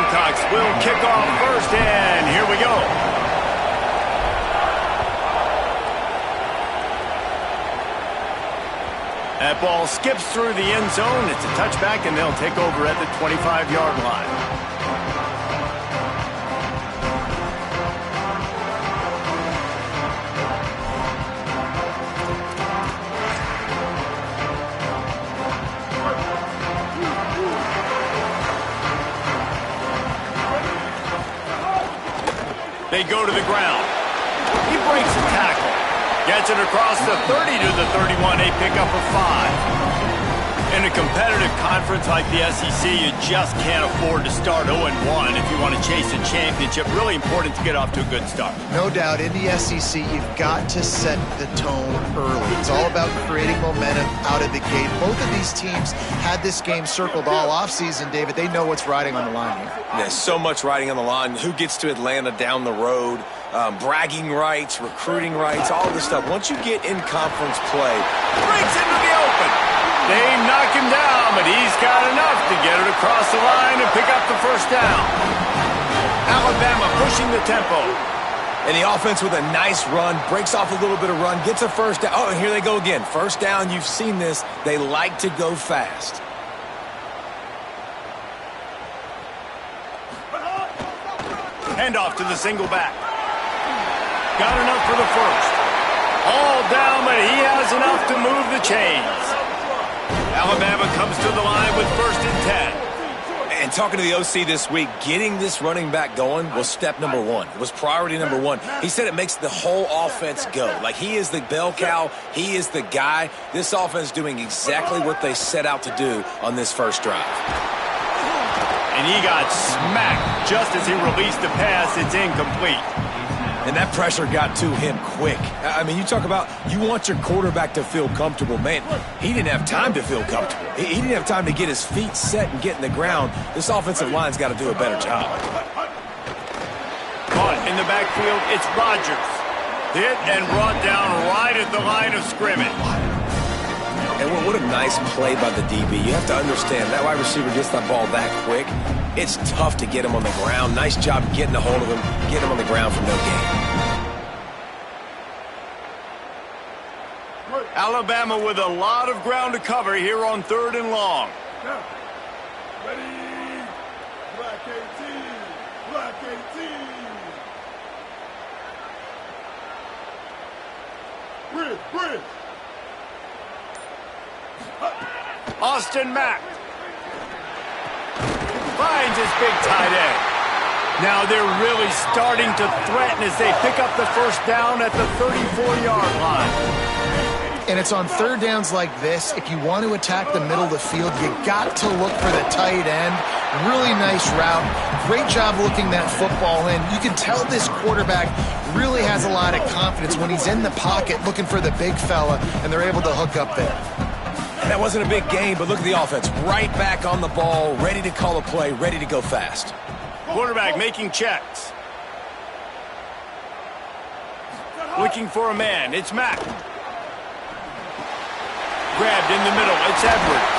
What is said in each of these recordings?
Gamecocks will kick off first, and here we go. That ball skips through the end zone. It's a touchback, and they'll take over at the 25-yard line. They go to the ground. He breaks the tackle. Gets it across the 30 to the 31. A pickup of 5. In a competitive conference like the SEC, you just can't afford to start 0-1 if you want to chase a championship. Really important to get off to a good start. No doubt, in the SEC, you've got to set the tone early. It's all about creating momentum out of the gate. Both of these teams had this game circled all offseason, David. They know what's riding on the line here. There's so much riding on the line. Who gets to Atlanta down the road? Bragging rights, recruiting rights, all this stuff. Once you get in conference play, breaks into the open. They knock him down, but he's got enough to get it across the line and pick up the first down. Alabama pushing the tempo. And the offense with a nice run, breaks off a little bit of run, gets a first down. Oh, and here they go again. First down, you've seen this. They like to go fast. Handoff to the single back. Got enough for the first. All down, but he has enough to move the chains. Alabama comes to the line with 1st and 10. And talking to the OC this week, getting this running back going was step number 1. It was priority number 1. He said it makes the whole offense go. Like, he is the bell cow. He is the guy. This offense doing exactly what they set out to do on this first drive. And he got smacked just as he released the pass. It's incomplete. And that pressure got to him quick. I mean, you talk about you want your quarterback to feel comfortable. Man, he didn't have time to feel comfortable. He didn't have time to get his feet set and get in the ground. This offensive line's got to do a better job. Caught in the backfield, it's Rodgers. Hit and brought down right at the line of scrimmage. And what a nice play by the DB. You have to understand, that wide receiver gets that ball that quick. It's tough to get him on the ground. Nice job getting a hold of him, getting him on the ground for no gain. Alabama with a lot of ground to cover here on 3rd and long. Ready? Black 18. Black 18. Bridge. Austin Mack finds his big tight end. Now they're really starting to threaten as they pick up the first down at the 34-yard line. And it's on 3rd downs like this, if you want to attack the middle of the field, you got to look for the tight end. Really nice route. Great job looking that football in. You can tell this quarterback really has a lot of confidence when he's in the pocket looking for the big fella, and they're able to hook up there. That wasn't a big game, but look at the offense. Right back on the ball, ready to call a play, ready to go fast. Quarterback making checks. Looking for a man. It's Mack. Grabbed in the middle. It's Edwards.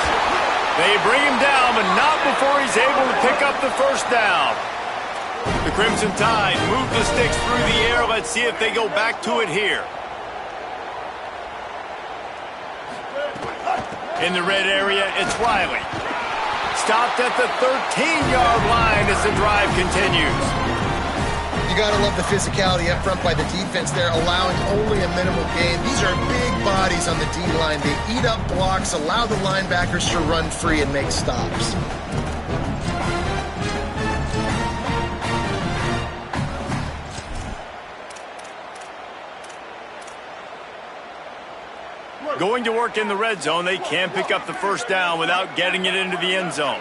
They bring him down, but not before he's able to pick up the first down. The Crimson Tide move the sticks through the air. Let's see if they go back to it here. In the red area, it's Riley. Stopped at the 13-yard line as the drive continues. You got to love the physicality up front by the defense there, allowing only a minimal gain. These are big bodies on the D-line. They eat up blocks, allow the linebackers to run free and make stops. Going to work in the red zone, they can't pick up the first down without getting it into the end zone.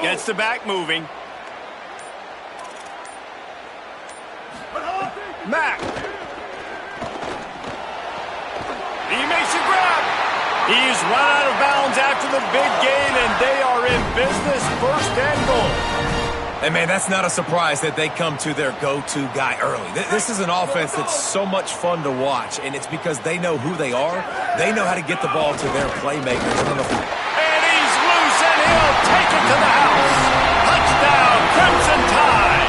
Gets the back moving. Mack. He makes a grab. He's run out of bounds after the big gain, and they are in business. 1st and goal. And, man, that's not a surprise that they come to their go-to guy early. This is an offense that's so much fun to watch, and it's because they know who they are. They know how to get the ball to their playmakers. And he's loose, and he'll take it to the house. Touchdown, Crimson Tide.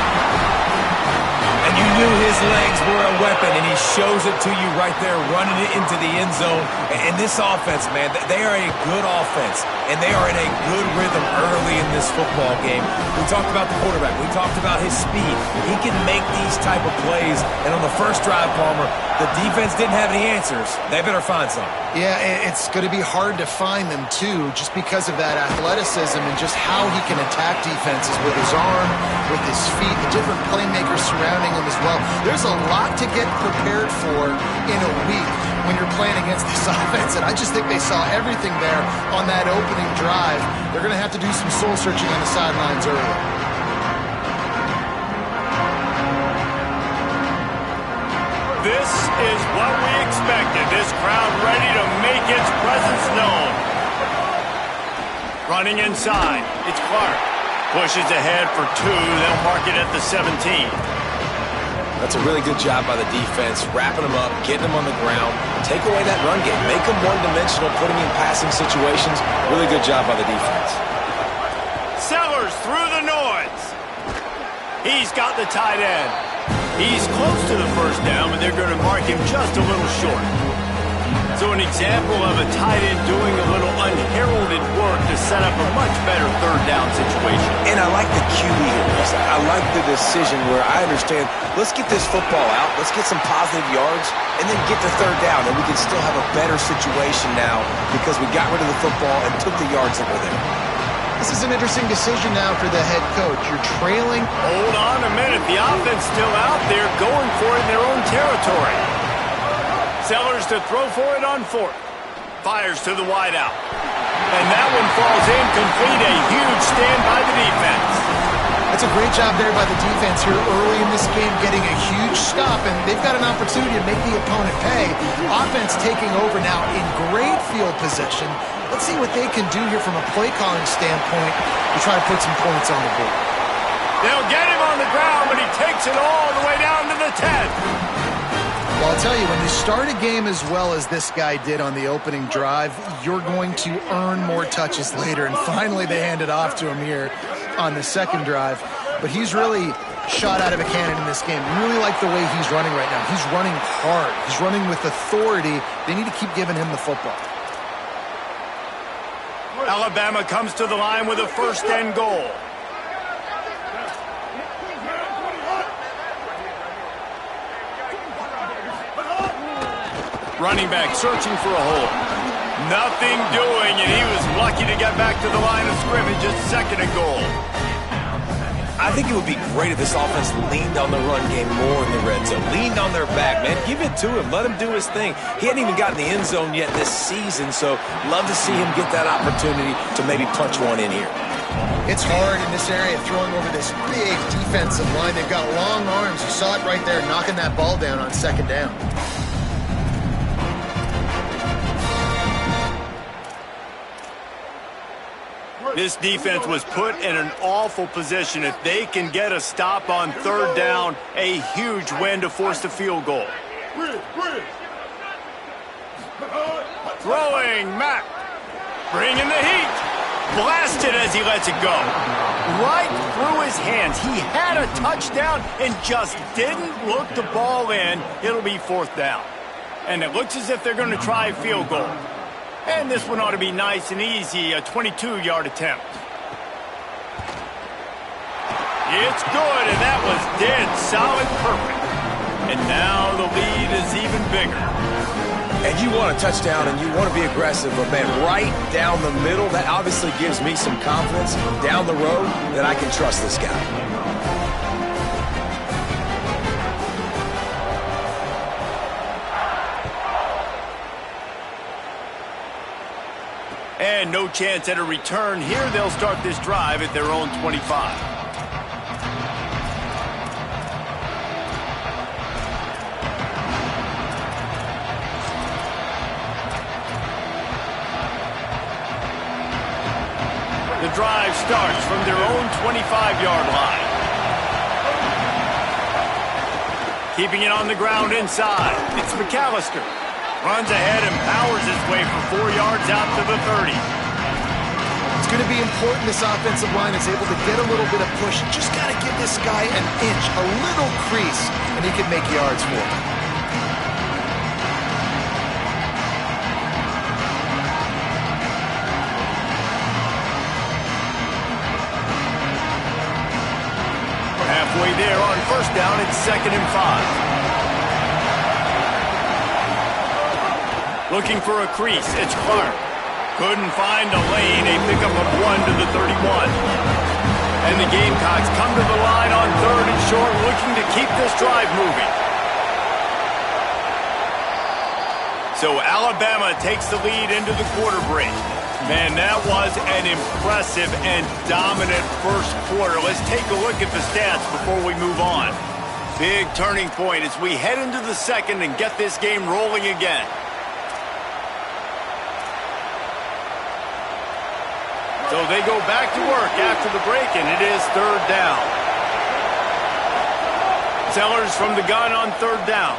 And you knew his legs were a weapon, and he shows it to you right there, running it into the end zone. And this offense, man, they are a good offense, and they are in a good rhythm early in this football game. We talked about the quarterback. We talked about his speed. He can make these type of plays. And on the first drive, Palmer, the defense didn't have any answers. They better find some. Yeah, it's going to be hard to find them, too, just because of that athleticism and just how he can attack defenses with his arm, with his feet, the different playmakers surrounding him as well. There's a lot to get prepared for in a week when you're playing against this offense, and I just think they saw everything there on that opening drive. They're going to have to do some soul-searching on the sidelines early. This is what we expected. This crowd ready to make its presence known. Running inside, it's Clark. Pushes ahead for 2. They'll mark it at the 17. That's a really good job by the defense, wrapping them up, getting them on the ground. Take away that run game. Make them one-dimensional, putting in passing situations. Really good job by the defense. Sellers through the noise. He's got the tight end. He's close to the first down, but they're going to mark him just a little short. So an example of a tight end doing a little unheralded work to set up a much better third down situation. And I like the QE here, Chris. I like the decision where I understand, let's get this football out, let's get some positive yards, and then get the third down, and we can still have a better situation now because we got rid of the football and took the yards that were there. This is an interesting decision now for the head coach. You're trailing. Hold on a minute. The offense still out there going for it in their own territory. Sellers to throw for it on 4th. Fires to the wideout. And that one falls incomplete. A huge stand by the defense. That's a great job there by the defense here early in this game, getting a huge stop, and they've got an opportunity to make the opponent pay. Offense taking over now in great field position. Let's see what they can do here from a play calling standpoint to try to put some points on the board. They'll get him on the ground, but he takes it all the way down to the 10. Well, I'll tell you, when you start a game as well as this guy did on the opening drive, you're going to earn more touches later. And finally, they hand it off to him here on the second drive. But he's really shot out of a cannon in this game. Really like the way he's running right now. He's running hard. He's running with authority. They need to keep giving him the football. Alabama comes to the line with a 1st and goal. Running back searching for a hole. Nothing doing, and he was lucky to get back to the line of scrimmage, just 2nd and goal. I think it would be great if this offense leaned on the run game more in the red zone. Leaned on their back, man. Give it to him. Let him do his thing. He hadn't even gotten the end zone yet this season, so love to see him get that opportunity to maybe punch one in here. It's hard in this area throwing over this big defensive line. They've got long arms. You saw it right there, knocking that ball down on 2nd down. This defense was put in an awful position. If they can get a stop on 3rd down, a huge win to force the field goal. Throwing, Mack. Bringing the heat. Blasted as he lets it go. Right through his hands. He had a touchdown and just didn't look the ball in. It'll be 4th down. And it looks as if they're going to try a field goal. And this one ought to be nice and easy, a 22-yard attempt. It's good, and that was dead solid perfect. And now the lead is even bigger. And you want a touchdown and you want to be aggressive, but man, right down the middle, that obviously gives me some confidence down the road that I can trust this guy. And no chance at a return here. They'll start this drive at their own 25. The The drive starts from their own 25-yard line. Keeping it on the ground inside. It's McAllister. Runs ahead and powers his way for 4 yards out to the 30. It's going to be important this offensive line is able to get a little bit of push. Just got to give this guy an inch, a little crease, and he can make yards for him. Halfway there on first down, it's 2nd and 5. Looking for a crease, it's Clark. Couldn't find a lane, a pickup of 1 to the 31. And the Gamecocks come to the line on 3rd and short, looking to keep this drive moving. So Alabama takes the lead into the quarter break. Man, that was an impressive and dominant first quarter. Let's take a look at the stats before we move on. Big turning point as we head into the second and get this game rolling again. So they go back to work after the break, and it is 3rd down. Sellers from the gun on 3rd down.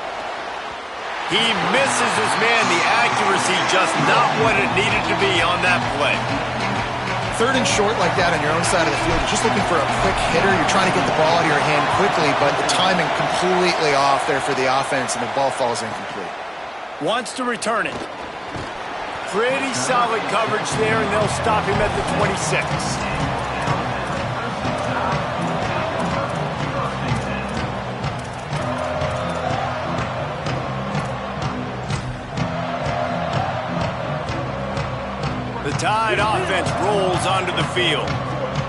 He misses his man. The accuracy just not what it needed to be on that play. 3rd and short like that on your own side of the field, you're just looking for a quick hitter. You're trying to get the ball out of your hand quickly, but the timing completely off there for the offense, and the ball falls incomplete. Wants to return it. Pretty solid coverage there, and they'll stop him at the 26. The Tide offense rolls onto the field.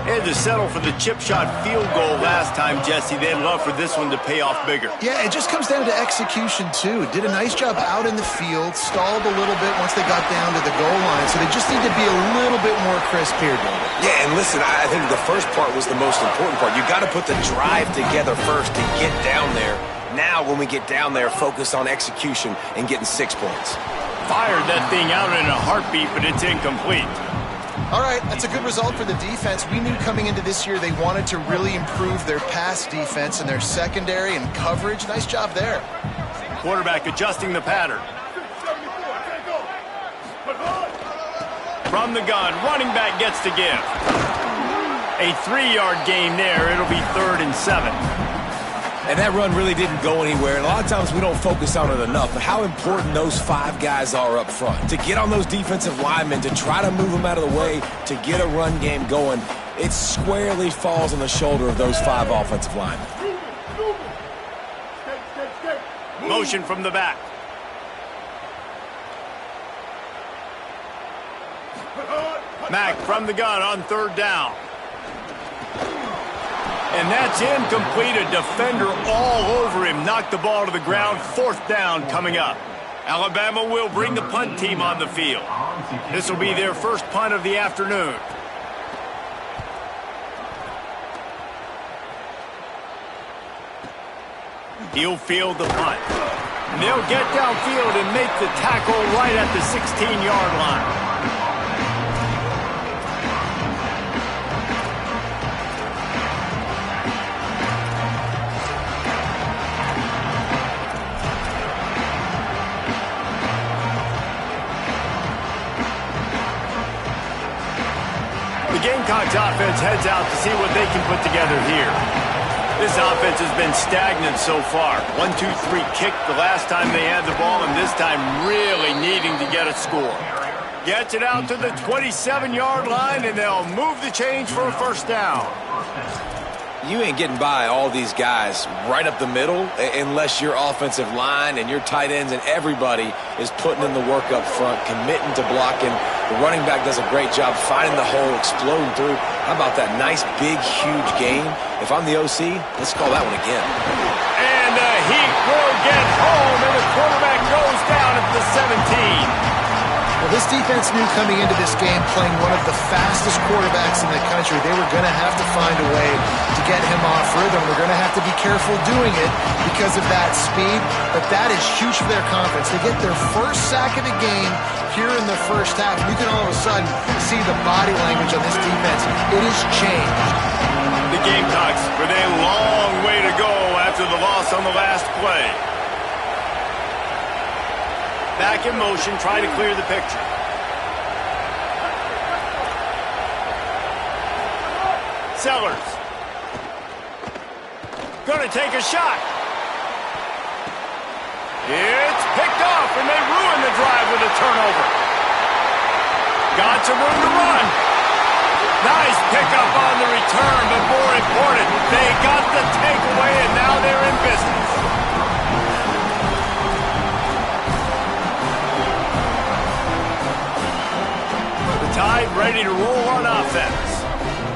They had to settle for the chip shot field goal last time, Jesse. They'd love for this one to pay off bigger. Yeah, it just comes down to execution, too. Did a nice job out in the field, stalled a little bit once they got down to the goal line, so they just need to be a little bit more crisp here, David. Yeah, and listen, I think the first part was the most important part. You got to put the drive together first to get down there. Now, when we get down there, focus on execution and getting 6 points. Fired that thing out in a heartbeat, but it's incomplete. All right, that's a good result for the defense. We knew coming into this year they wanted to really improve their pass defense and their secondary and coverage. Nice job there. Quarterback adjusting the pattern. From the gun, running back gets to give. A 3-yard gain there. It'll be 3rd and 7. And that run really didn't go anywhere. And a lot of times we don't focus on it enough, but how important those 5 guys are up front. To get on those defensive linemen, to try to move them out of the way, to get a run game going, it squarely falls on the shoulder of those 5 offensive linemen. Motion from the back. Mack from the gun on 3rd down. And that's incomplete. A defender all over him. Knocked the ball to the ground. 4th down coming up. Alabama will bring the punt team on the field. This will be their first punt of the afternoon. He'll field the punt. And they'll get downfield and make the tackle right at the 16-yard line. Gamecocks offense heads out to see what they can put together here. This offense has been stagnant so far. 1-2-3 kick the last time they had the ball, and this time really needing to get a score. Gets it out to the 27-yard line, and they'll move the change for a 1st down. You ain't getting by all these guys right up the middle unless your offensive line and your tight ends and everybody is putting in the work up front, committing to blocking. The running back does a great job finding the hole, exploding through. How about that nice, big, huge gain? If I'm the OC, let's call that one again. And the heat will get home, and the quarterback goes down at the 17. Well, This defense knew coming into this game, playing one of the fastest quarterbacks in the country, they were going to have to find a way to get him off rhythm. They're going to have to be careful doing it because of that speed, but that is huge for their confidence. They get their first sack of the game here in the first half. You can all of a sudden see the body language on this defense. It has changed. The Gamecocks with a long way to go after the loss on the last play. Back in motion, trying to clear the picture. Sellers. Gonna take a shot. It's picked off, and they ruin the drive with a turnover. Got some room to run. Nice pickup on the return, but more important, they got the takeaway, and now they're in business. Tide ready to roll on offense.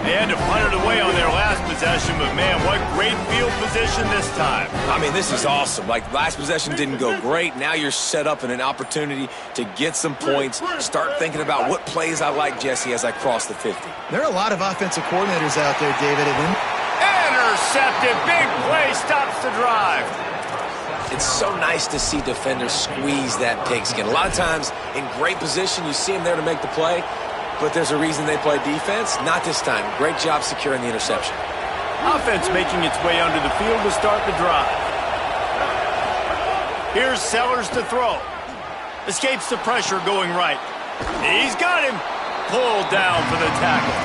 They had to punt it away on their last possession, but man, what great field position this time. I mean, this is awesome. Like, last possession didn't go great. Now you're set up in an opportunity to get some points. Start thinking about what plays I like, Jesse, as I cross the 50. There are a lot of offensive coordinators out there, David. Intercepted. Big play stops the drive. It's so nice to see defenders squeeze that pigskin. A lot of times, in great position, you see them there to make the play, but there's a reason they play defense. Not this time. Great job securing the interception. Offense making its way onto the field to start the drive. Here's Sellers to throw. Escapes the pressure going right. He's got him. Pulled down for the tackle.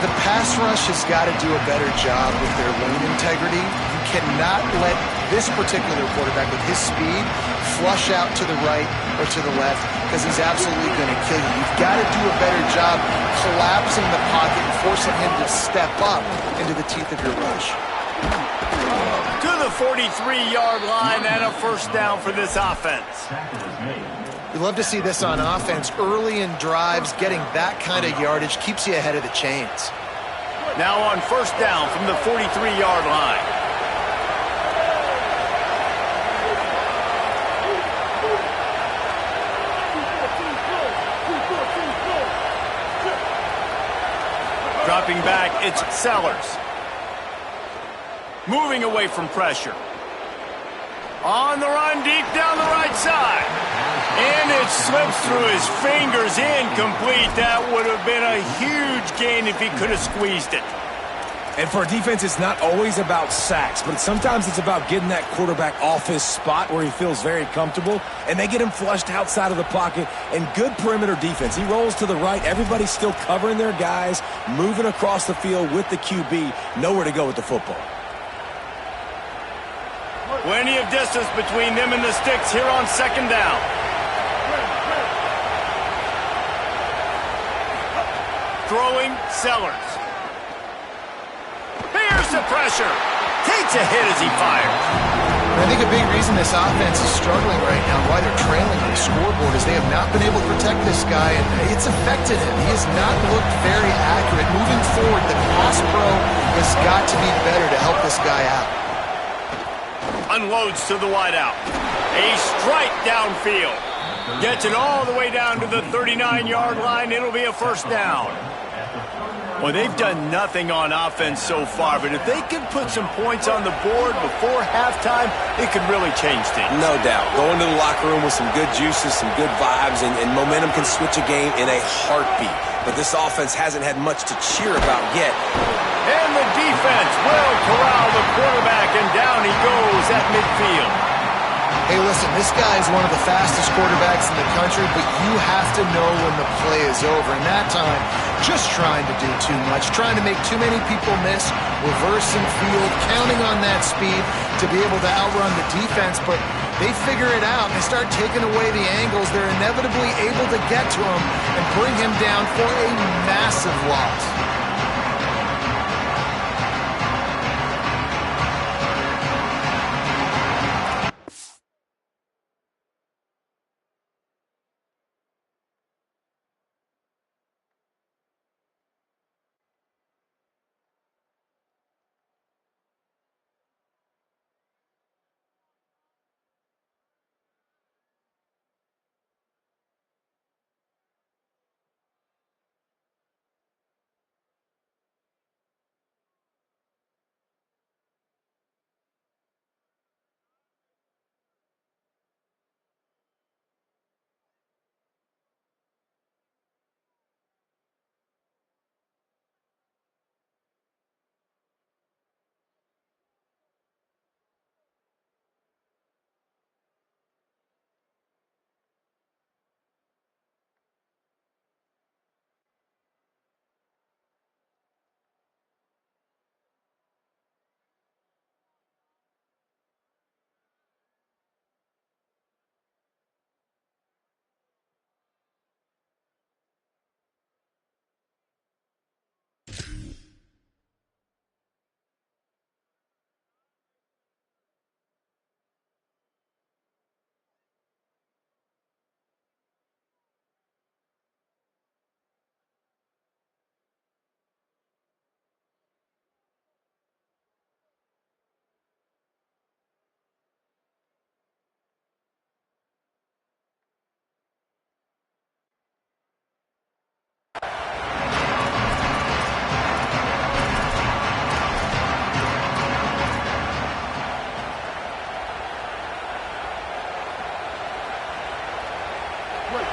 The pass rush has got to do a better job with their lane integrity. You cannot let this particular quarterback with his speed flush out to the right or to the left because he's absolutely going to kill you. You've got to do a better job collapsing the pocket and forcing him to step up into the teeth of your rush. To the 43-yard line and a first down for this offense. We love to see this on offense. Early in drives, getting that kind of yardage keeps you ahead of the chains. Now on first down from the 43-yard line. Dropping back, it's Sellers. Moving away from pressure. On the run, deep down the right side. And it slips through his fingers, incomplete. That would have been a huge gain if he could have squeezed it. And for a defense, it's not always about sacks, but sometimes it's about getting that quarterback off his spot where he feels very comfortable, and they get him flushed outside of the pocket, and good perimeter defense. He rolls to the right. Everybody's still covering their guys, moving across the field with the QB, nowhere to go with the football. Plenty of distance between them and the sticks here on second down. Throwing, Sellers. Here's the pressure. Takes a hit as he fires. I think a big reason this offense is struggling right now, why they're trailing on the scoreboard, is they have not been able to protect this guy, and it's affected him. He has not looked very accurate. Moving forward, the pass pro has got to be better to help this guy out. Unloads to the wideout. A strike downfield. Gets it all the way down to the 39-yard line. It'll be a first down. Well, they've done nothing on offense so far, but if they can put some points on the board before halftime, it could really change things. No doubt. Going to the locker room with some good juices, some good vibes, and momentum can switch a game in a heartbeat. But this offense hasn't had much to cheer about yet. And the defense will corral the quarterback, and down he goes at midfield. Hey, listen, this guy is one of the fastest quarterbacks in the country, but you have to know when the play is over. And that time, just trying to do too much, trying to make too many people miss, reversing field, counting on that speed to be able to outrun the defense. But they figure it out, and they start taking away the angles. They're inevitably able to get to him and bring him down for a massive loss.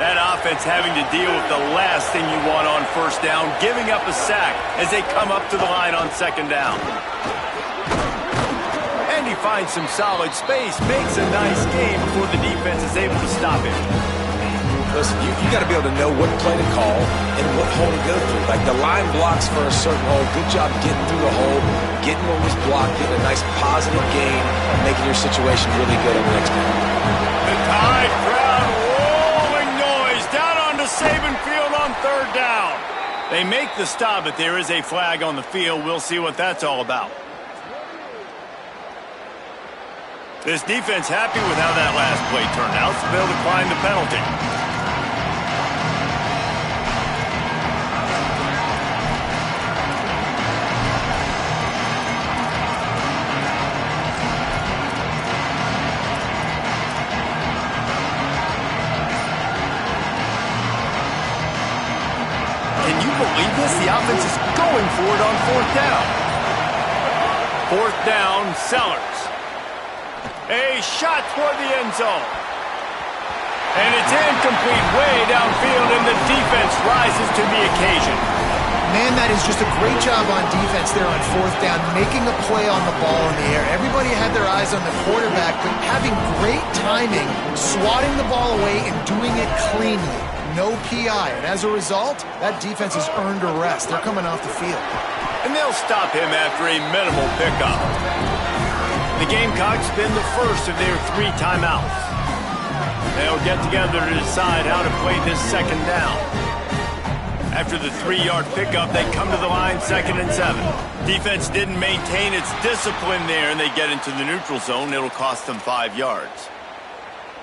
That offense having to deal with the last thing you want on first down, giving up a sack as they come up to the line on second down. And he finds some solid space, makes a nice game before the defense is able to stop him. Listen, you got to be able to know what play to call and what hole to go through. Like the line blocks for a certain hole. Good job getting through the hole, getting what was blocked, getting a nice positive gain, making your situation really good on the next down. The Tide crowd rolling noise down onto Saban Field on third down. They make the stop, but there is a flag on the field. We'll see what that's all about. This defense happy with how that last play turned out, so they'll decline the penalty. Can you believe this? The offense is going for it on fourth down. Fourth down, Sellers. A shot toward the end zone. And it's incomplete way downfield, and the defense rises to the occasion. Man, that is just a great job on defense there on fourth down, making a play on the ball in the air. Everybody had their eyes on the quarterback, but having great timing, swatting the ball away and doing it cleanly. No PI, and as a result, that defense has earned a rest. They're coming off the field. And they'll stop him after a minimal pickup. The Gamecocks spend the first of their 3 timeouts. They'll get together to decide how to play this second down. After the 3-yard pickup, they come to the line 2nd and 7. Defense didn't maintain its discipline there, and they get into the neutral zone. It'll cost them 5 yards.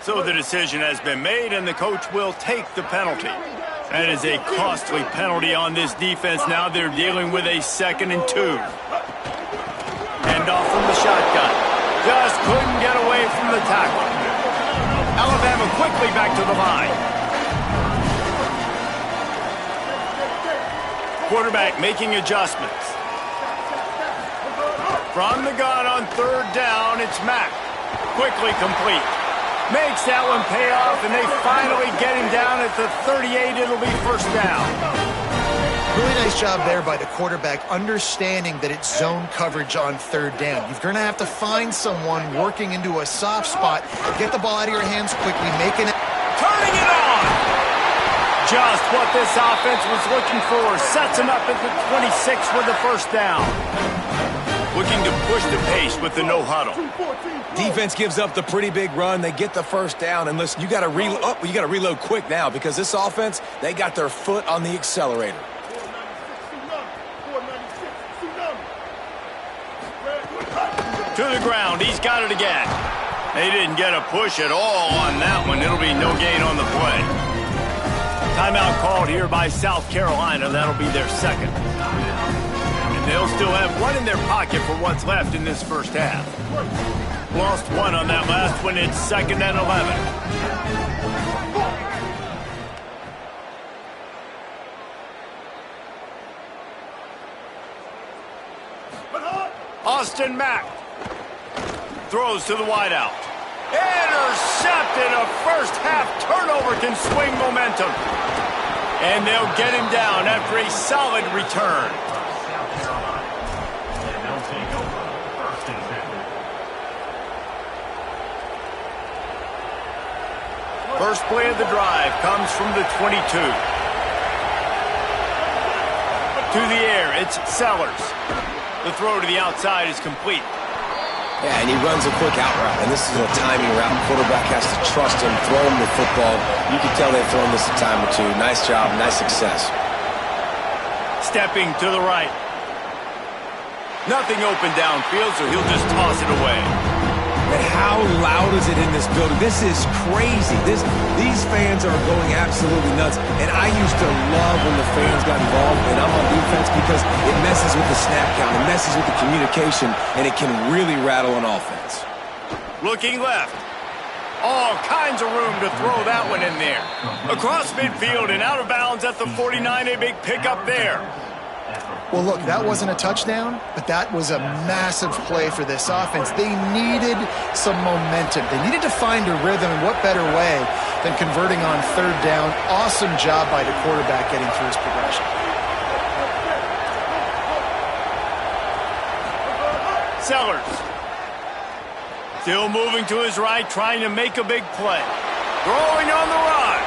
So the decision has been made, and the coach will take the penalty. That is a costly penalty on this defense. Now they're dealing with a 2nd and 2. Hand off from the shotgun. Just couldn't get away from the tackle. Alabama quickly back to the line. Quarterback making adjustments. From the gun on third down, it's Mack. Quickly complete. Makes that one pay off, and they finally get him down at the 38. It'll be first down. Really nice job there by the quarterback, understanding that it's zone coverage on third down. You're going to have to find someone working into a soft spot, get the ball out of your hands quickly, making it. Turning it on! Just what this offense was looking for. Sets him up at the 26 with the first down. Looking to push the pace with the no huddle. Defense gives up the pretty big run. They get the first down. And listen, you got to reload quick now because this offense, they got their foot on the accelerator. To the ground. He's got it again. They didn't get a push at all on that one. It'll be no gain on the play. Timeout called here by South Carolina. That'll be their second. And they'll still have one in their pocket for what's left in this first half. Lost one on that last one. It's 2nd and 11. Austin Mack throws to the wideout. Intercepted. A first half turnover can swing momentum. And they'll get him down after a solid return. First play of the drive comes from the 22. To the air, it's Sellers. The throw to the outside is complete. Yeah, and he runs a quick out route, and this is a timing route. Quarterback has to trust him, throw him the football. You can tell they've thrown this a time or two. Nice job, nice success. Stepping to the right. Nothing open downfield, so he'll just toss it away. And how loud is it in this building? This is crazy. These fans are going absolutely nuts. And I used to love when the fans got involved, and I'm on defense because it messes with the snap count, it messes with the communication, and it can really rattle an offense. Looking left. All kinds of room to throw that one in there. Across midfield and out of bounds at the 49, a big pickup there. Well, look, that wasn't a touchdown, but that was a massive play for this offense. They needed some momentum. They needed to find a rhythm, and what better way than converting on third down. Awesome job by the quarterback getting through his progression. Sellers. Still moving to his right, trying to make a big play. Throwing on the run.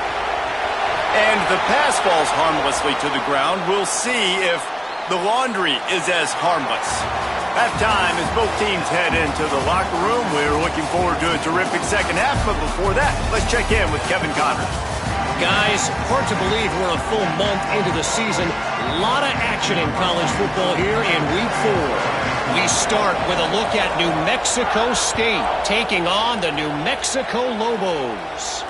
And the pass falls harmlessly to the ground. We'll see if the laundry is as harmless. Halftime as both teams head into the locker room. We're looking forward to a terrific second half, but before that, let's check in with Kevin Connors. Guys, hard to believe we're a full month into the season. A lot of action in college football here in Week 4. We start with a look at New Mexico State taking on the New Mexico Lobos.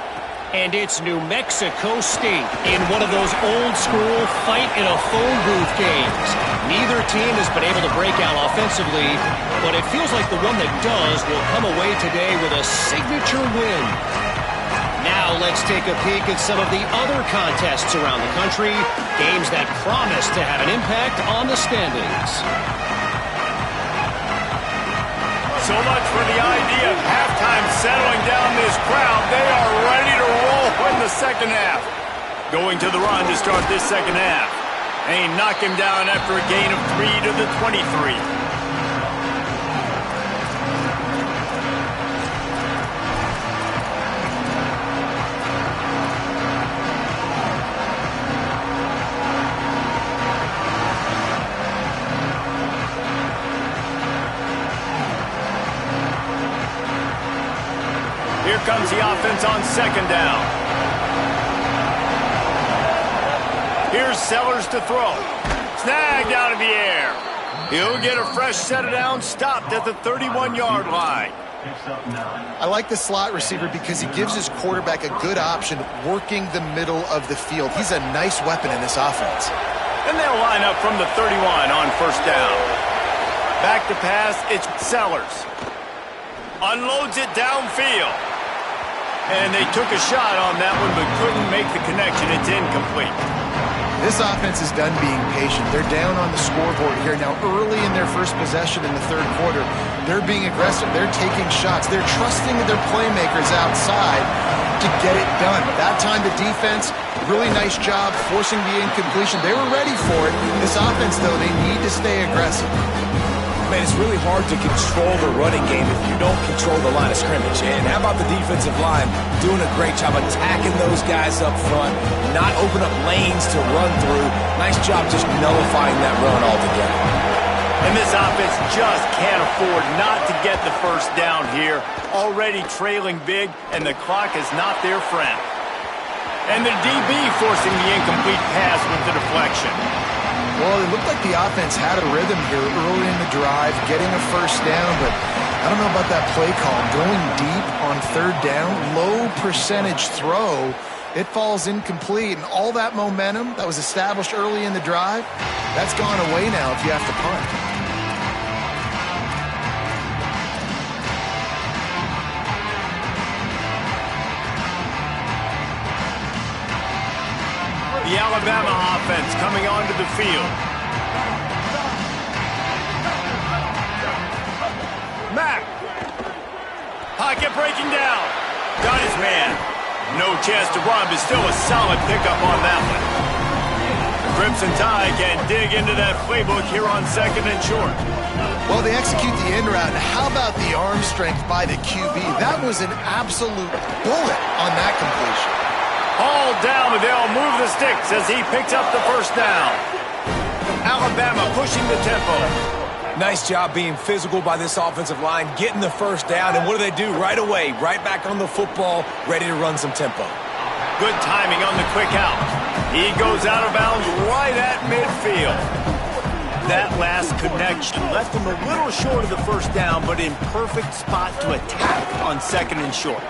And it's New Mexico State in one of those old-school fight-in-a-phone booth games. Neither team has been able to break out offensively, but it feels like the one that does will come away today with a signature win. Now let's take a peek at some of the other contests around the country, games that promise to have an impact on the standings. So much for the idea of halftime settling down this crowd. They are ready to roll in the second half. Going to the run to start this second half. And he knocked him down after a gain of 3 to the 23. Here comes the offense on second down. Here's Sellers to throw. Snagged out of the air. He'll get a fresh set of downs, stopped at the 31-yard line. I like the slot receiver because he gives his quarterback a good option working the middle of the field. He's a nice weapon in this offense. And they'll line up from the 31 on first down. Back to pass, it's Sellers. Unloads it downfield. And they took a shot on that one, but couldn't make the connection. It's incomplete. This offense is done being patient. They're down on the scoreboard here. Now, early in their first possession in the third quarter, they're being aggressive. They're taking shots. They're trusting their playmakers outside to get it done. That time, the defense, really nice job forcing the incompletion. They were ready for it. This offense, though, they need to stay aggressive. Man, it's really hard to control the running game if you don't control the line of scrimmage. And how about the defensive line doing a great job attacking those guys up front, not open up lanes to run through. Nice job just nullifying that run altogether. And this offense just can't afford not to get the first down here. Already trailing big, and the clock is not their friend. And the DB forcing the incomplete pass with the deflection. Well, it looked like the offense had a rhythm here early in the drive, getting a first down, but I don't know about that play call. Going deep on third down, low percentage throw, it falls incomplete, and all that momentum that was established early in the drive, that's gone away now if you have to punt. The Alabama offense coming onto the field. Mack. Pocket breaking down. Got his man. No chance to run, but still a solid pickup on that one. The Crimson Tide can dig into that playbook here on second and short. Well, they execute the end route. How about the arm strength by the QB? That was an absolute bullet on that completion. Hauled down, but they'll move the sticks as he picks up the first down. Alabama pushing the tempo. Nice job being physical by this offensive line, getting the first down, and what do? Right away, right back on the football, ready to run some tempo. Good timing on the quick out. He goes out of bounds right at midfield. That last connection left him a little short of the first down, but in perfect spot to attack on second and short.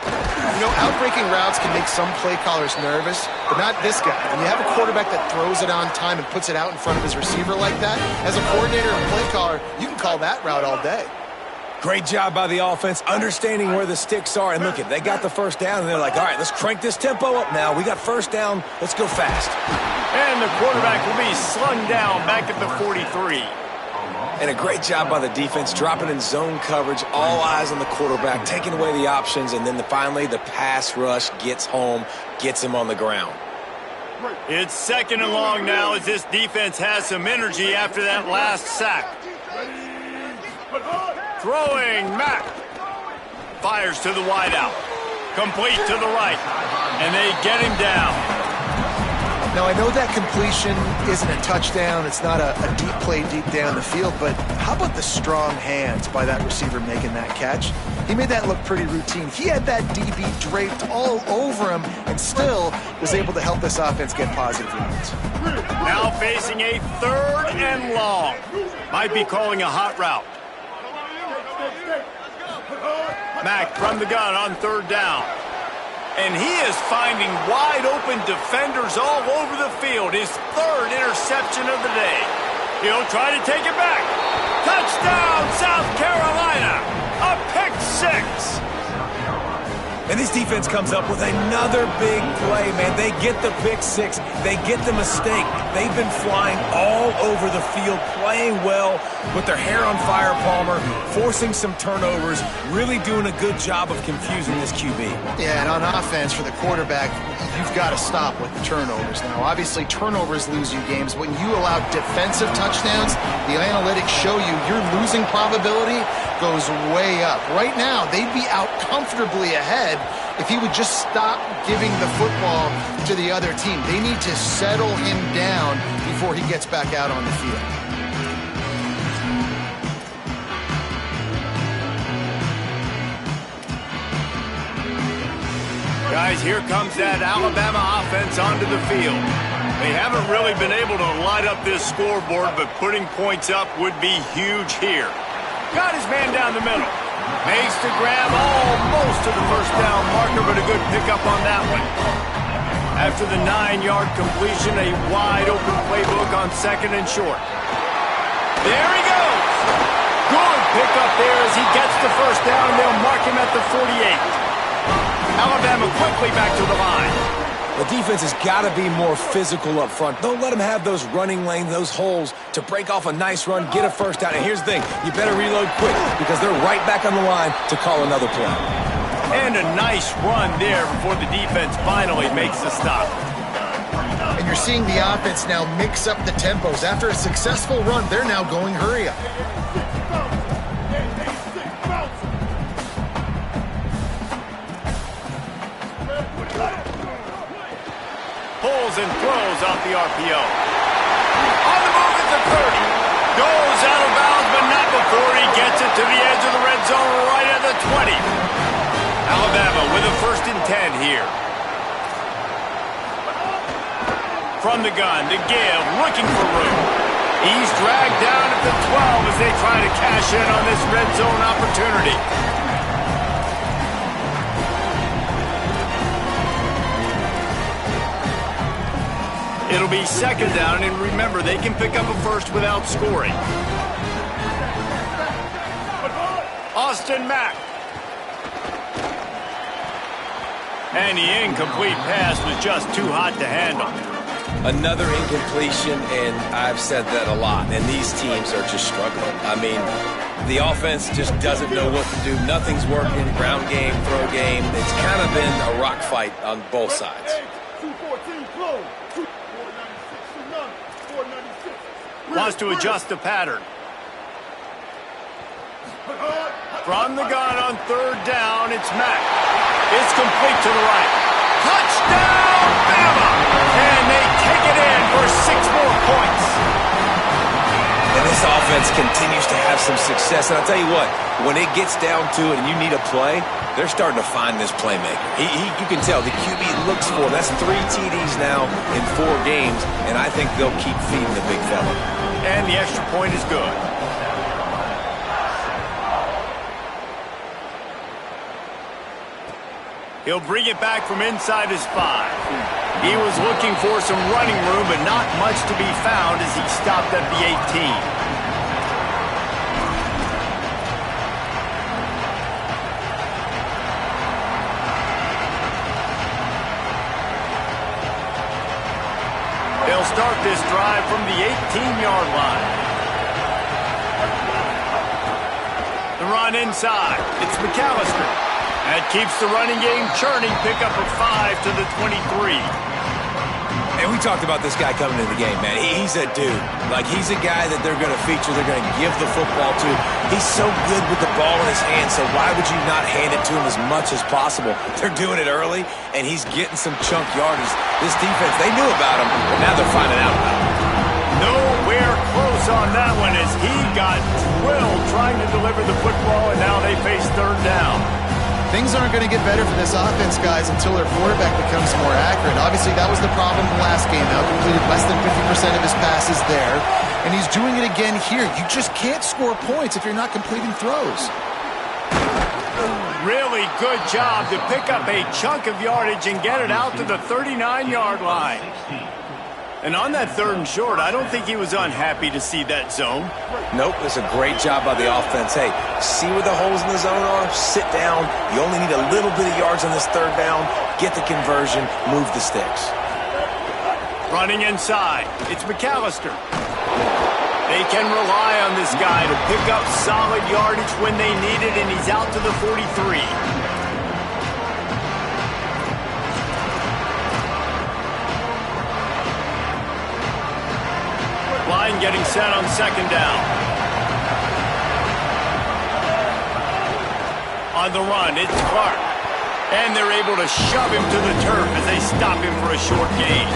You know, outbreaking routes can make some play callers nervous, but not this guy. When you have a quarterback that throws it on time and puts it out in front of his receiver like that, as a coordinator and play caller, you can call that route all day. Great job by the offense, understanding where the sticks are. And look, they got the first down, and they're like, all right, let's crank this tempo up now. We got first down. Let's go fast. And the quarterback will be slung down back at the 43. And a great job by the defense, dropping in zone coverage, all eyes on the quarterback, taking away the options, and then finally the pass rush gets home, gets him on the ground. It's 2nd and long now as this defense has some energy after that last sack. Throwing, Mack. Fires to the wideout. Complete to the right. And they get him down. Now, I know that completion isn't a touchdown. It's not a deep play deep down the field, but how about the strong hands by that receiver making that catch? He made that look pretty routine. He had that DB draped all over him and still was able to help this offense get positive yards. Now facing a 3rd and long. Might be calling a hot route. Mack from the gun on 3rd down. And he is finding wide-open defenders all over the field. His 3rd interception of the day. He'll try to take it back. Touchdown, South Carolina. A pick 6. And this defense comes up with another big play, man. They get the pick 6. They get the mistake. They've been flying all over the field, playing well with their hair on fire, Palmer, forcing some turnovers, really doing a good job of confusing this QB. Yeah, and on offense for the quarterback, you've got to stop with the turnovers. Now, obviously, turnovers lose you games. When you allow defensive touchdowns, the analytics show you your losing probability goes way up. Right now, they'd be out comfortably ahead if he would just stop giving the football to the other team. They need to settle him down before he gets back out on the field. Guys, here comes that Alabama offense onto the field. They haven't really been able to light up this scoreboard, but putting points up would be huge here. Got his man down the middle. Makes the grab almost to the 1st down marker, but a good pickup on that one. After the 9-yard completion, a wide-open playbook on 2nd and short. There he goes. Good pickup there as he gets the 1st down, and they'll mark him at the 48. Alabama quickly back to the line. The defense has got to be more physical up front. Don't let them have those running lanes, those holes to break off a nice run, get a 1st down. And here's the thing, you better reload quick because they're right back on the line to call another play. And a nice run there before the defense finally makes the stop. And you're seeing the offense now mix up the tempos. After a successful run, they're now going hurry up. Pulls and throws off the RPO. On the move at the 30. Goes out of bounds, but not before he gets it to the edge of the red zone right at the 20. Alabama with a 1st and 10 here. From the gun to give, looking for room. He's dragged down at the 12 as they try to cash in on this red zone opportunity. It'll be 2nd down, and remember, they can pick up a 1st without scoring. Austin Mack. And the incomplete pass was just too hot to handle. Another incompletion, and I've said that a lot, and these teams are just struggling. I mean, the offense just doesn't know what to do. Nothing's working. Ground game, throw game. It's kind of been a rock fight on both sides. Wants to adjust the pattern. From the gun on 3rd down, it's Mack. It's complete to the right. Touchdown, Bama! And they take it in for 6 more points. And this offense continues to have some success. And I'll tell you what, when it gets down to it and you need a play, they're starting to find this playmaker. You can tell the QB looks for him. That's 3 TDs now in 4 games, and I think they'll keep feeding the big fella. And the extra point is good. He'll bring it back from inside his 5. He was looking for some running room, but not much to be found as he stopped at the 18. They'll start this drive from the 18-yard line. The run inside. It's McAllister. That keeps the running game churning. Pickup of 5 to the 23. And we talked about this guy coming into the game, man. He's a dude. Like, he's a guy that they're going to feature, they're going to give the football to. He's so good with the ball in his hands, so why would you not hand it to him as much as possible? They're doing it early, and he's getting some chunk yardage. This defense, they knew about him, but now they're finding out about him. Nowhere close on that one as he got drilled trying to deliver the football, and now they face third down. Things aren't going to get better for this offense, guys, until their quarterback becomes more accurate. Obviously, that was the problem the last game out. Completed less than 50% of his passes there. And he's doing it again here. You just can't score points if you're not completing throws. Really good job to pick up a chunk of yardage and get it out to the 39-yard line. And on that 3rd and short, I don't think he was unhappy to see that zone. Nope, it's a great job by the offense. Hey, see where the holes in the zone are? Sit down. You only need a little bit of yards on this 3rd down. Get the conversion. Move the sticks. Running inside. It's McAllister. They can rely on this guy to pick up solid yardage when they need it, and he's out to the 43. Line getting set on 2nd down. On the run, it's Clark. And they're able to shove him to the turf as they stop him for a short gain.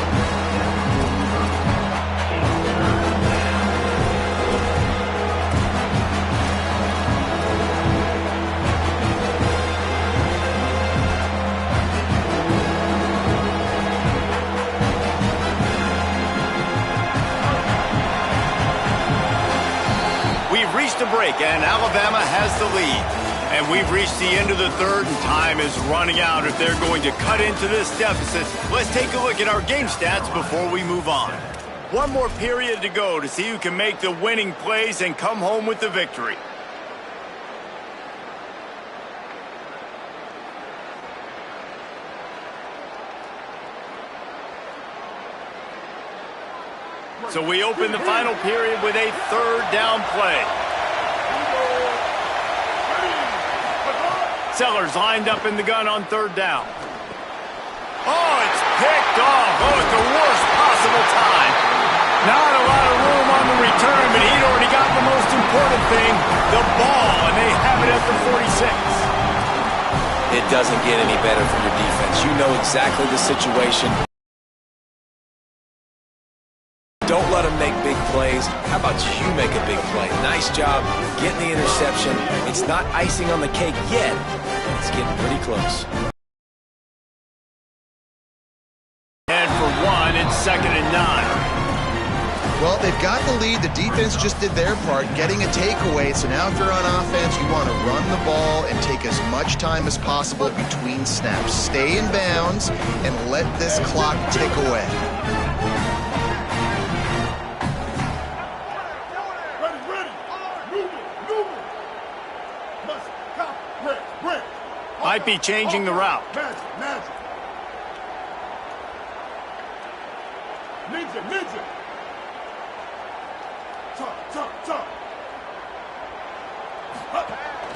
A break, and Alabama has the lead. And we've reached the end of the 3rd, and time is running out if they're going to cut into this deficit. Let's take a look at our game stats before we move on. One more period to go to see who can make the winning plays and come home with the victory. So we open the final period with a 3rd down play. Sellers lined up in the gun on 3rd down. Oh, it's picked off. Oh, at the worst possible time. Not a lot of room on the return, but he'd already got the most important thing, the ball, and they have it at the 46. It doesn't get any better for your defense. You know exactly the situation. Don't let them make big plays. How about you make a big play? Nice job getting the interception. It's not icing on the cake yet. It's getting pretty close. And for 1, it's 2nd and 9. Well, they've got the lead. The defense just did their part, getting a takeaway. So now if you're on offense, you want to run the ball and take as much time as possible between snaps. Stay in bounds and let this clock tick away. Might be changing the route. Magic. Ninja. Top.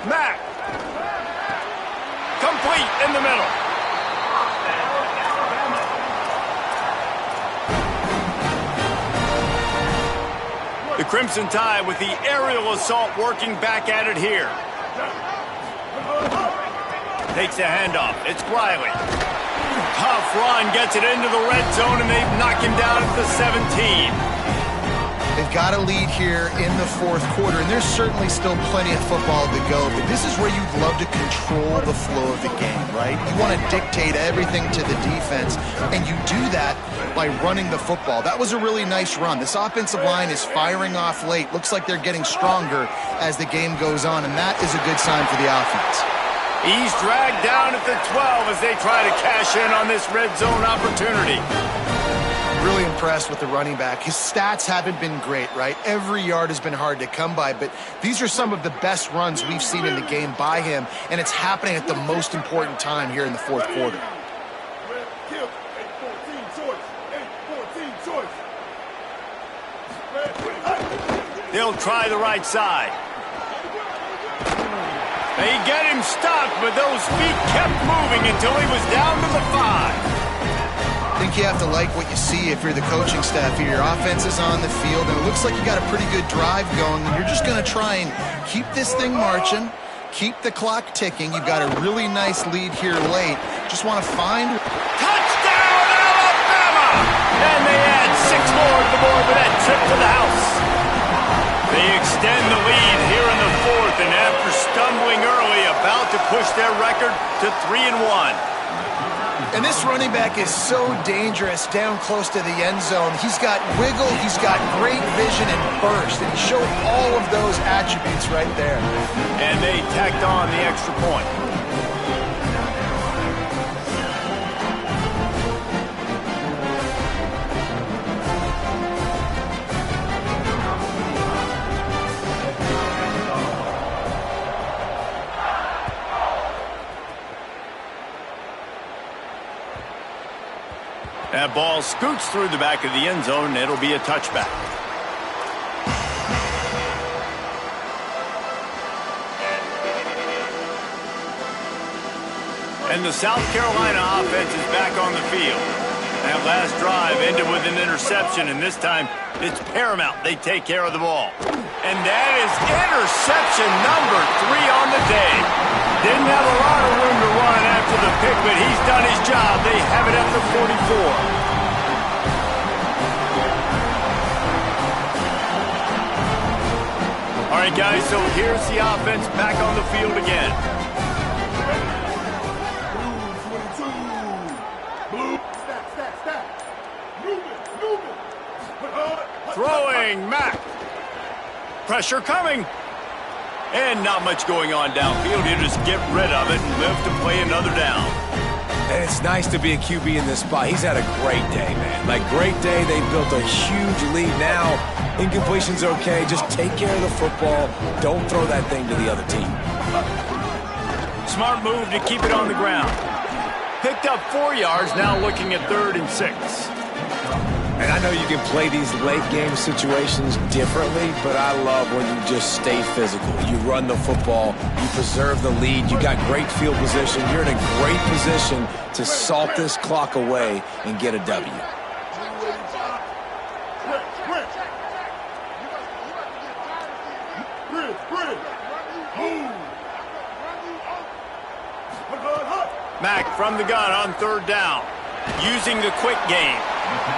Mack. Complete in the middle. The Crimson Tide with the aerial assault working back at it here. Takes the handoff. It's Riley. Tough run. Gets it into the red zone, and they've knocked him down at the 17. They've got a lead here in the 4th quarter, and there's certainly still plenty of football to go, but this is where you'd love to control the flow of the game, right? You want to dictate everything to the defense, and you do that by running the football. That was a really nice run. This offensive line is firing off late. Looks like they're getting stronger as the game goes on, and that is a good sign for the offense. He's dragged down at the 12 as they try to cash in on this red zone opportunity. Really impressed with the running back. His stats haven't been great, right? Every yard has been hard to come by, but these are some of the best runs we've seen in the game by him, and it's happening at the most important time here in the 4th quarter. They'll try the right side. They get him stopped, but those feet kept moving until he was down to the 5. I think you have to like what you see if you're the coaching staff here. Your offense is on the field, and it looks like you got a pretty good drive going. You're just going to try and keep this thing marching, keep the clock ticking. You've got a really nice lead here late. Just want to find... Touchdown, Alabama! And they add 6 more to the board with that trip to the house. They extend the lead here in the 4th, and after stumbling early, about to push their record to 3-1. And this running back is so dangerous down close to the end zone. He's got wiggle, he's got great vision and burst, and he showed all of those attributes right there. And they tacked on the extra point. That ball scoots through the back of the end zone, and it'll be a touchback. And the South Carolina offense is back on the field. That last drive ended with an interception, and this time it's paramount they take care of the ball. And that is interception number 3 on the day. Didn't have a lot of room to run after the pick, but he's done his job. They have it at the 44. All right, guys, so here's the offense back on the field again. Blue, 22. Blue, stack. Move it. Throwing Mack. Pressure coming. And not much going on downfield. You just get rid of it and live to play another down. And it's nice to be a QB in this spot. He's had a great day, man. Like, great day. They built a huge lead now. Incompletion's okay. Just take care of the football. Don't throw that thing to the other team. Smart move to keep it on the ground. Picked up 4 yards, now looking at 3rd and 6. And I know you can play these late-game situations differently, but I love when you just stay physical. You run the football, you preserve the lead, you got great field position. You're in a great position to salt this clock away and get a W. Mack from the gun on 3rd down. Using the quick game.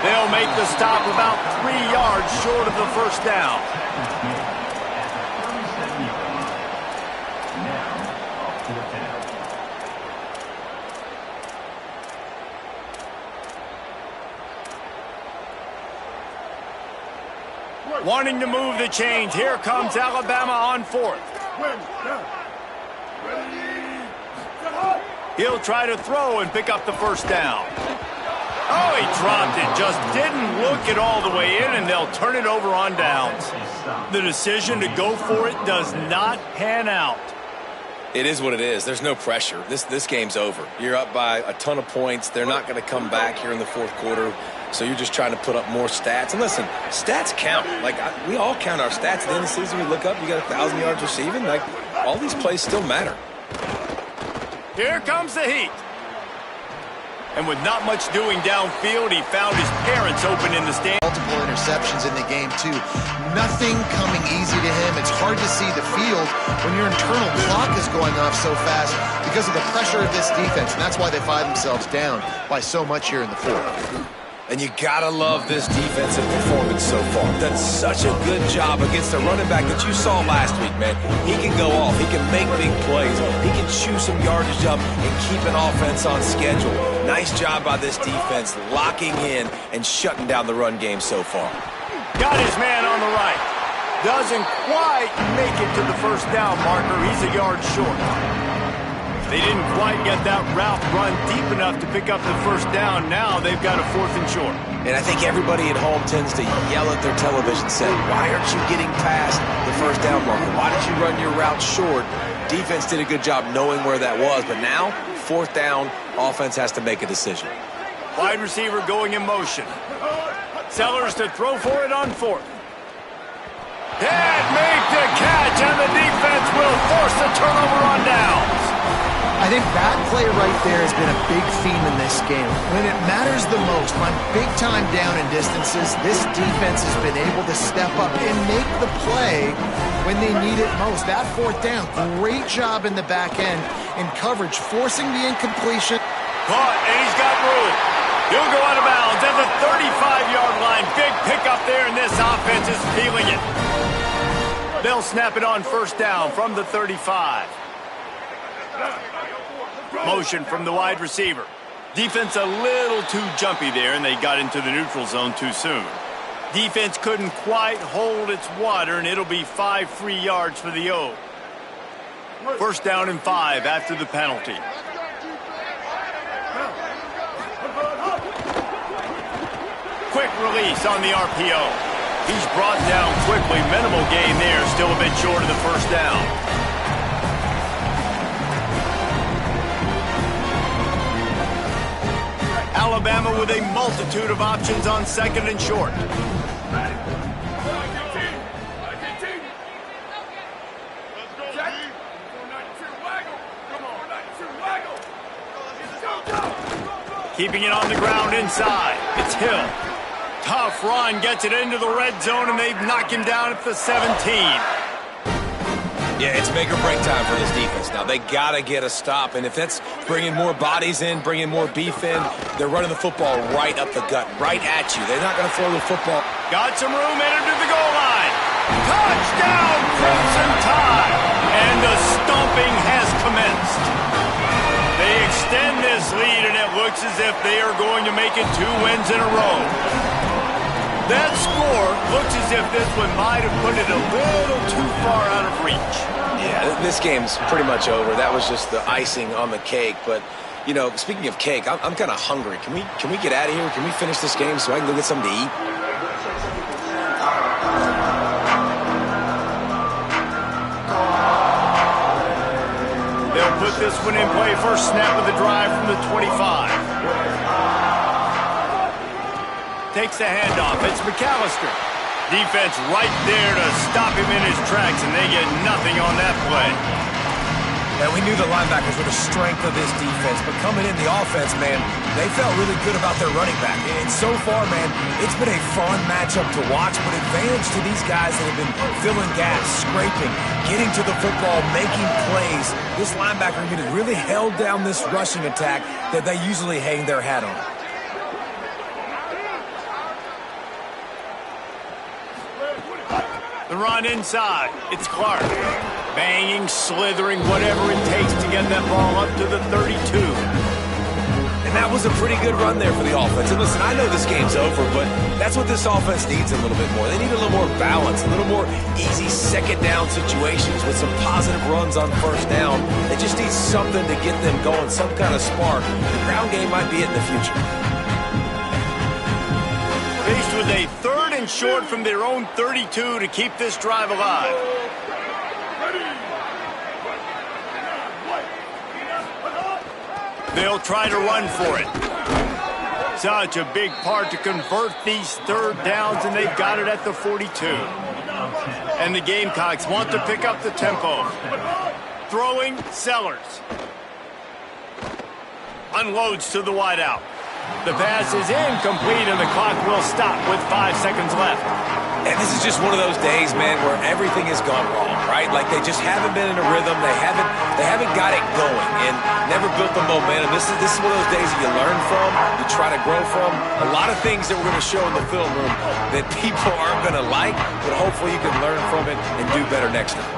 They'll make the stop about 3 yards short of the first down. Wanting to move the chains. Here comes Alabama on 4th. He'll try to throw and pick up the first down. Oh, he dropped it. Just didn't look it all the way in, and they'll turn it over on downs. The decision to go for it does not pan out. It is what it is. There's no pressure. This game's over. You're up by a ton of points. They're not going to come back here in the 4th quarter, so you're just trying to put up more stats. And listen, stats count. Like, we all count our stats. At the end of the season, we look up, you got 1,000 yards receiving. Like, all these plays still matter. Here comes the heat. And with not much doing downfield, he found his parents open in the stand. Multiple interceptions in the game, too. Nothing coming easy to him. It's hard to see the field when your internal clock is going off so fast because of the pressure of this defense, and that's why they find themselves down by so much here in the 4th. And you gotta love this defensive performance so far. Done such a good job against the running back that you saw last week, man. He can go off. He can make big plays. He can chew some yardage up and keep an offense on schedule. Nice job by this defense locking in and shutting down the run game so far. Got his man on the right. Doesn't quite make it to the first down marker. He's a yard short. They didn't quite get that route run deep enough to pick up the first down. Now they've got a 4th and short. And I think everybody at home tends to yell at their television set, why aren't you getting past the first down marker? Why did you run your route short? Defense did a good job knowing where that was, but now, 4th down, offense has to make a decision. Wide receiver going in motion. Sellers to throw for it on 4th. That may the catch, and the defense will force the turnover on downs. I think that play right there has been a big theme in this game. When it matters the most, on big-time down and distances, this defense has been able to step up and make the play when they need it most. That fourth down, great job in the back end in coverage, forcing the incompletion. Caught, and he's got room. He'll go out of bounds at the 35-yard line. Big pickup there, and this offense is feeling it. They'll snap it on first down from the 35. Motion from the wide receiver. Defense a little too jumpy there, and they got into the neutral zone too soon. Defense couldn't quite hold its water, and it'll be 5 free yards for the O. First down and 5 after the penalty. Quick release on the RPO. He's brought down quickly. Minimal gain there, still a bit short of the first down. Alabama with a multitude of options on second and short. Keeping it on the ground inside. It's Hill. Tough run, gets it into the red zone, and they've knocked him down at the 17. Yeah, it's make or break time for this defense. Now, they got to get a stop, and if that's bringing more bodies in, bringing more beef in, they're running the football right up the gut, right at you. They're not going to throw the football. Got some room, entered to the goal line. Touchdown, Crimson Tide! And the stomping has commenced. They extend this lead, and it looks as if they are going to make it 2 wins in a row. That score looks as if this one might have put it a little too far out of reach. Yeah, this game's pretty much over. That was just the icing on the cake. But, you know, speaking of cake, I'm kind of hungry. Can we get out of here? Can we finish this game so I can go get something to eat? They'll put this one in play. First snap of the drive from the 25. Takes the handoff. It's McAllister. Defense right there to stop him in his tracks, and they get nothing on that play. And we knew the linebackers were the strength of this defense, but coming in the offense, man, they felt really good about their running back. And so far, man, it's been a fun matchup to watch, but advantage to these guys that have been filling gaps, scraping, getting to the football, making plays. This linebacker unit really held down this rushing attack that they usually hang their hat on. The run inside. It's Clark. Banging, slithering, whatever it takes to get that ball up to the 32. And that was a pretty good run there for the offense. And listen, I know this game's over, but that's what this offense needs a little bit more. They need a little more balance, a little more easy second down situations with some positive runs on first down. They just need something to get them going, some kind of spark. The ground game might be it in the future. Faced with a 3rd and short from their own 32 to keep this drive alive. They'll try to run for it. Such a big part to convert these 3rd downs, and they've got it at the 42. And the Gamecocks want to pick up the tempo. Throwing, Sellers. Unloads to the wideout. The pass is incomplete, and the clock will stop with 5 seconds left. And this is just one of those days, man, where everything has gone wrong, right? Like they just haven't been in a rhythm. They haven't got it going and never built the momentum. This is one of those days that you learn from, you try to grow from. A lot of things that we're going to show in the film room that people aren't going to like, but hopefully you can learn from it and do better next time.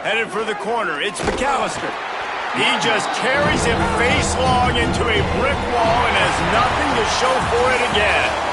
Headed for the corner, it's McAllister. He just carries him face long into a brick wall and has nothing to show for it again.